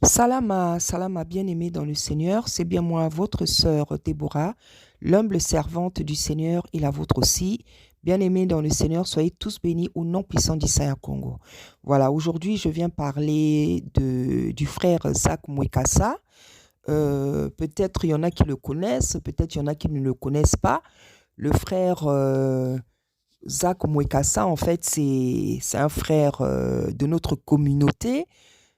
Salama, Salama, bien-aimé dans le Seigneur, c'est bien moi, votre sœur Déborah, l'humble servante du Seigneur et la vôtre aussi. Bien-aimés dans le Seigneur, soyez tous bénis au nom puissant d'Issaïa Congo. Voilà, aujourd'hui, je viens parler du frère Zach Mwekassa. Peut-être il y en a qui le connaissent, peut-être il y en a qui ne le connaissent pas. Le frère Zach Mwekassa, en fait, c'est un frère de notre communauté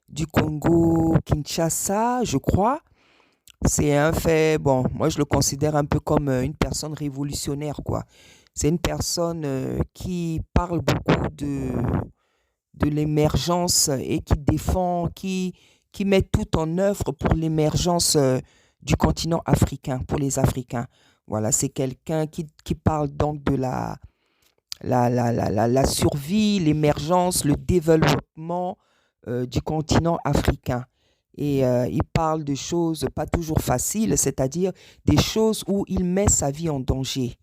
du Congo Kinshasa, je crois. C'est un fait, bon, moi je le considère un peu comme une personne révolutionnaire, quoi. C'est une personne qui parle beaucoup de l'émergence et qui défend, qui met tout en œuvre pour l'émergence du continent africain, pour les Africains. Voilà, c'est quelqu'un qui parle donc de la survie, l'émergence, le développement du continent africain. Et il parle de choses pas toujours faciles, c'est-à-dire des choses où il met sa vie en danger.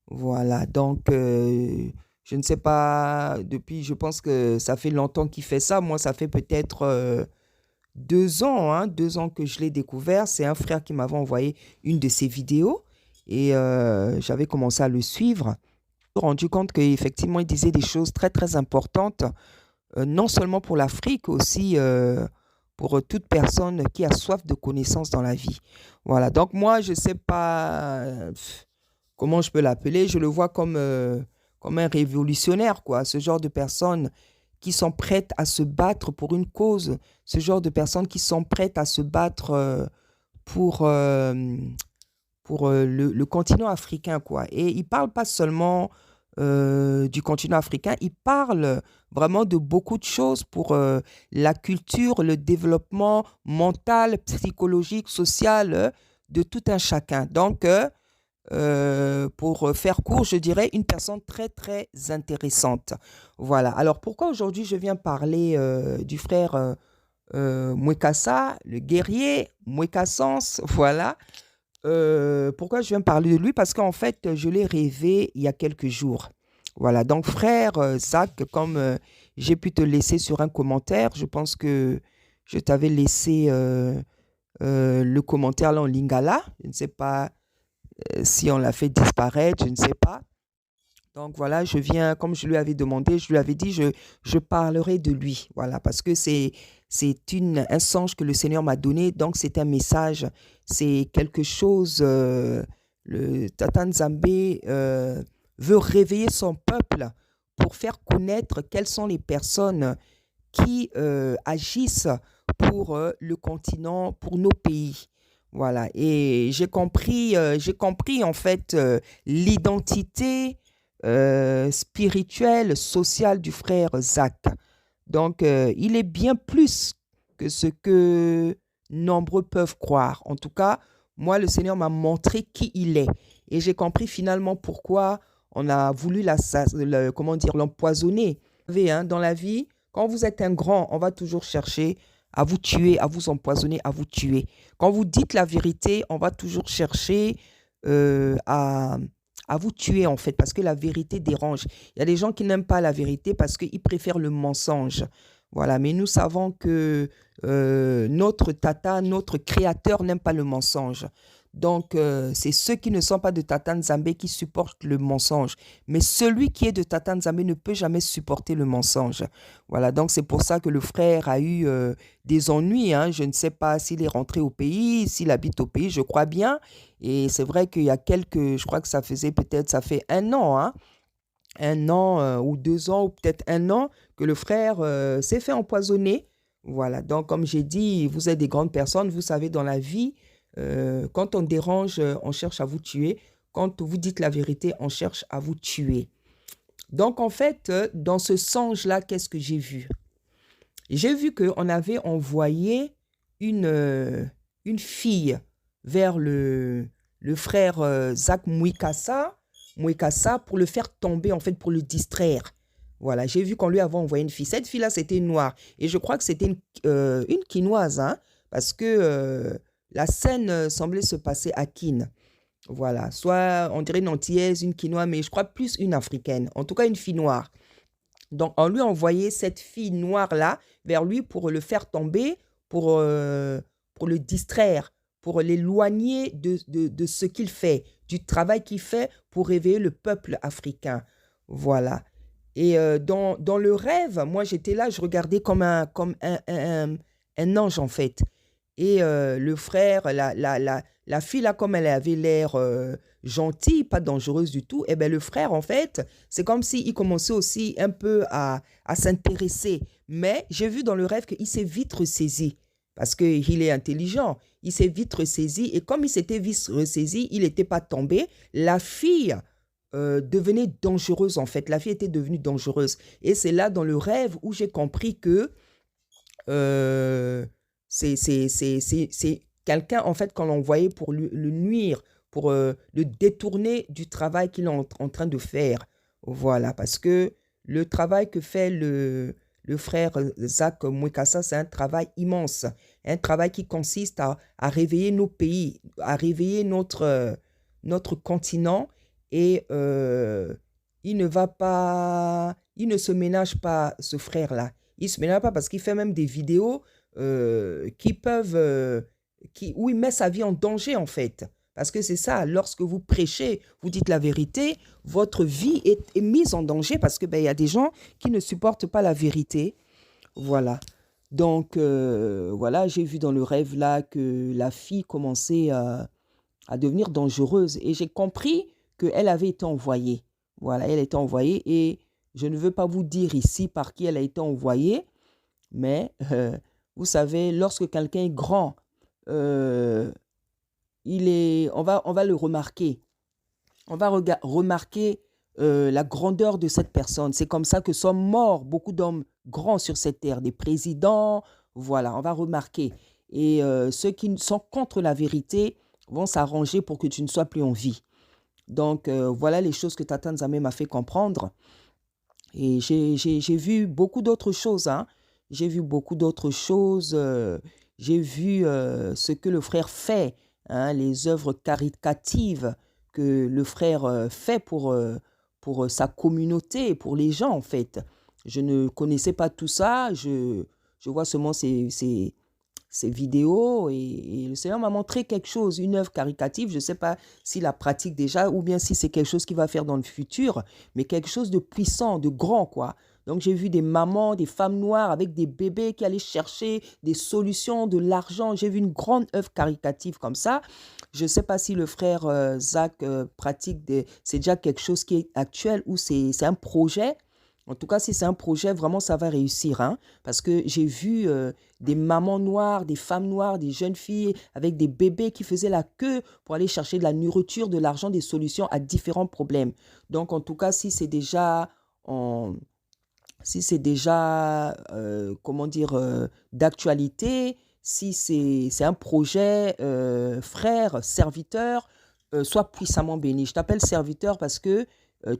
Voilà, donc je ne sais pas, depuis, je pense que ça fait longtemps qu'il fait ça. Moi, ça fait peut-être 2 ans, hein, 2 ans que je l'ai découvert. C'est un frère qui m'avait envoyé une de ses vidéos et j'avais commencé à le suivre. Je me suis rendu compte qu'effectivement, il disait des choses très, très importantes, non seulement pour l'Afrique, aussi pour toute personne qui a soif de connaissances dans la vie. Voilà, donc moi, je ne sais pas comment je peux l'appeler, je le vois comme un révolutionnaire, quoi. Ce genre de personnes qui sont prêtes à se battre pour une cause, ce genre de personnes qui sont prêtes à se battre pour, euh, pour le continent africain, quoi. Et il ne parle pas seulement du continent africain, il parle vraiment de beaucoup de choses pour la culture, le développement mental, psychologique, social de tout un chacun. Donc, pour faire court, je dirais une personne très, très intéressante. Voilà. Alors, pourquoi aujourd'hui je viens parler du frère Mwekassa, le guerrier, Mwekassans, voilà. Pourquoi je viens parler de lui? Parce qu'en fait, je l'ai rêvé il y a quelques jours. Voilà, donc frère Zach, comme j'ai pu te laisser sur un commentaire, je pense que je t'avais laissé le commentaire là en lingala. Je ne sais pas si on l'a fait disparaître, je ne sais pas. Donc voilà, je viens, comme je lui avais demandé, je lui avais dit, je parlerai de lui. Voilà, parce que c'est un songe que le Seigneur m'a donné. Donc c'est un message, c'est quelque chose. Le Tata Nzambé veut réveiller son peuple pour faire connaître quelles sont les personnes qui agissent pour le continent, pour nos pays. Voilà, et j'ai compris en fait l'identité spirituelle, sociale du frère Zach. Donc, il est bien plus que ce que nombreux peuvent croire. En tout cas, moi, le Seigneur m'a montré qui il est. Et j'ai compris finalement pourquoi on a voulu comment dire, l'empoisonner. Vous savez, hein, dans la vie, quand vous êtes un grand, on va toujours chercher à vous tuer, à vous empoisonner, à vous tuer. Quand vous dites la vérité, on va toujours chercher euh, à, à vous tuer, en fait, parce que la vérité dérange. Il y a des gens qui n'aiment pas la vérité parce qu'ils préfèrent le mensonge. Voilà, mais nous savons que notre tata, notre créateur n'aime pas le mensonge. Donc, c'est ceux qui ne sont pas de Tata Nzambé qui supportent le mensonge. Mais celui qui est de Tata Nzambé ne peut jamais supporter le mensonge. Voilà, donc c'est pour ça que le frère a eu des ennuis, hein. Je ne sais pas s'il est rentré au pays, s'il habite au pays, je crois bien. Et c'est vrai qu'il y a je crois que ça faisait peut-être, ça fait 1 an, hein, 1 an ou 2 ans, ou peut-être 1 an, que le frère s'est fait empoisonner. Voilà, donc comme j'ai dit, vous êtes des grandes personnes, vous savez, dans la vie, quand on dérange, on cherche à vous tuer. Quand vous dites la vérité, on cherche à vous tuer. Donc en fait, dans ce songe-là, qu'est-ce que j'ai vu? J'ai vu qu'on avait envoyé une fille vers le frère Zach Mwekassa pour le faire tomber, en fait, pour le distraire. Voilà, j'ai vu qu'on lui avait envoyé une fille. Cette fille-là, c'était une noire. Et je crois que c'était une quinoise, hein, parce que la scène semblait se passer à Kin. Voilà, soit on dirait une antillaise, une quinoise, mais je crois plus une africaine. En tout cas, une fille noire. Donc, on lui a envoyé cette fille noire-là vers lui pour le faire tomber, pour, pour le distraire, pour l'éloigner de ce qu'il fait, du travail qu'il fait pour réveiller le peuple africain. Voilà. Et dans le rêve, moi j'étais là, je regardais un ange en fait. Et le frère, la fille là, comme elle avait l'air gentille, pas dangereuse du tout, et bien le frère en fait, c'est comme s'il commençait aussi un peu à s'intéresser. Mais j'ai vu dans le rêve qu'il s'est vite ressaisi, parce qu'il est intelligent. Il s'est vite ressaisi, et comme il s'était vite ressaisi, il n'était pas tombé. La fille devenait dangereuse en fait. La fille était devenue dangereuse. Et c'est là dans le rêve où j'ai compris que euh, c'est quelqu'un en fait qu'on l'envoyait pour le nuire, pour le détourner du travail qu'il est en train de faire. Voilà, parce que le travail que fait le frère Zach Mwekassa, c'est un travail immense, un travail qui consiste à réveiller nos pays, à réveiller notre continent et il ne se ménage pas, ce frère-là. Il ne se ménage pas parce qu'il fait même des vidéos qui peuvent, où il met sa vie en danger en fait. Parce que c'est ça, lorsque vous prêchez, vous dites la vérité, votre vie est mise en danger parce que ben, y a des gens qui ne supportent pas la vérité. Voilà. Donc, voilà, j'ai vu dans le rêve là que la fille commençait à devenir dangereuse. Et j'ai compris qu'elle avait été envoyée. Voilà, elle a été envoyée et je ne veux pas vous dire ici par qui elle a été envoyée, mais vous savez, lorsque quelqu'un est grand, euh, on va le remarquer. On va remarquer la grandeur de cette personne. C'est comme ça que sont morts beaucoup d'hommes grands sur cette terre, des présidents. Voilà, on va remarquer. Et ceux qui sont contre la vérité vont s'arranger pour que tu ne sois plus en vie. Donc, voilà les choses que Tata Nzambe m'a fait comprendre. Et j'ai vu beaucoup d'autres choses, hein. J'ai vu beaucoup d'autres choses. J'ai vu ce que le frère fait, hein, les œuvres caritatives que le frère fait pour sa communauté, pour les gens, en fait. Je ne connaissais pas tout ça. Je vois seulement ces vidéos et le Seigneur m'a montré quelque chose, une œuvre caritative. Je ne sais pas s'il la pratique déjà ou bien si c'est quelque chose qu'il va faire dans le futur, mais quelque chose de puissant, de grand, quoi. Donc j'ai vu des mamans, des femmes noires avec des bébés qui allaient chercher des solutions, de l'argent. J'ai vu une grande œuvre caritative comme ça. Je ne sais pas si le frère Zach pratique c'est déjà quelque chose qui est actuel ou c'est un projet. En tout cas, si c'est un projet, vraiment, ça va réussir, hein, parce que j'ai vu des mamans noires, des femmes noires, des jeunes filles avec des bébés qui faisaient la queue pour aller chercher de la nourriture, de l'argent, des solutions à différents problèmes. Donc, en tout cas, en, si c'est déjà comment dire, d'actualité, si c'est un projet frère, serviteur, sois puissamment béni. Je t'appelle serviteur parce que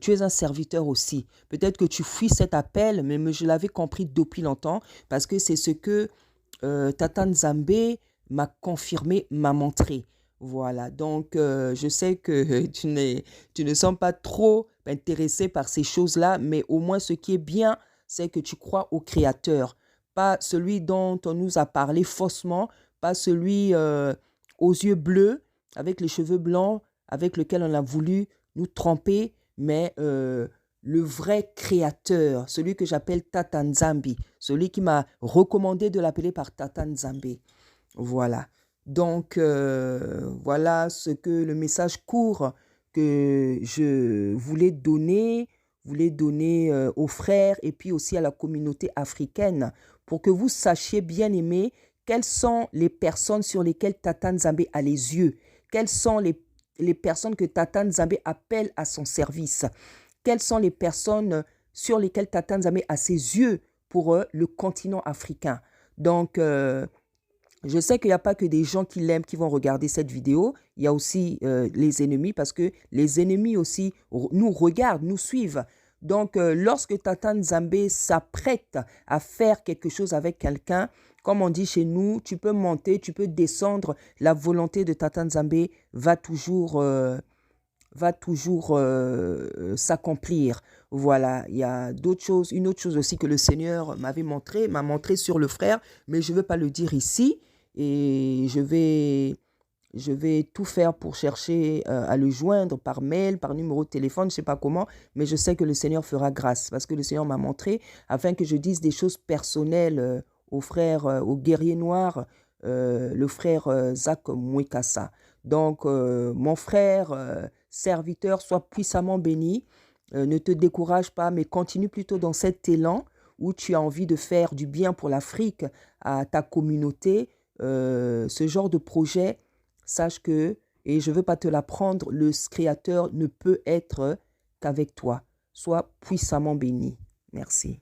tu es un serviteur aussi. Peut-être que tu fuis cet appel, mais je l'avais compris depuis longtemps parce que c'est ce que Tata Nzambe m'a confirmé, m'a montré. Voilà, donc je sais que tu ne sens pas trop intéressé par ces choses-là, mais au moins ce qui est bien, c'est que tu crois au Créateur, pas celui dont on nous a parlé faussement, pas celui aux yeux bleus, avec les cheveux blancs, avec lequel on a voulu nous tromper, mais le vrai créateur, celui que j'appelle Tata Nzambi, celui qui m'a recommandé de l'appeler par Tata Nzambe. Voilà. Donc, voilà ce que le message court que je voulais donner aux frères et puis aussi à la communauté africaine pour que vous sachiez, bien aimés, quelles sont les personnes sur lesquelles Tata Nzambe a les yeux, quelles sont les personnes que Tata Nzambe appelle à son service, quelles sont les personnes sur lesquelles Tata Nzambe a ses yeux pour le continent africain. Donc, je sais qu'il n'y a pas que des gens qui l'aiment qui vont regarder cette vidéo. Il y a aussi les ennemis parce que les ennemis aussi nous regardent, nous suivent. Donc, lorsque Tata Nzambe s'apprête à faire quelque chose avec quelqu'un, comme on dit chez nous, tu peux monter, tu peux descendre. La volonté de Tata Nzambe va toujours s'accomplir. Voilà, il y a d'autres choses, une autre chose aussi que le Seigneur m'a montré sur le frère, mais je ne veux pas le dire ici et je vais tout faire pour chercher à le joindre par mail, par numéro de téléphone, je ne sais pas comment, mais je sais que le Seigneur fera grâce parce que le Seigneur m'a montré afin que je dise des choses personnelles au frère, au guerrier noir, le frère Zach Mwekassa. Donc, mon frère, serviteur, sois puissamment béni. Ne te décourage pas, mais continue plutôt dans cet élan où tu as envie de faire du bien pour l'Afrique, à ta communauté. Ce genre de projet, sache que, et je ne veux pas te l'apprendre, le Créateur ne peut être qu'avec toi. Sois puissamment béni. Merci.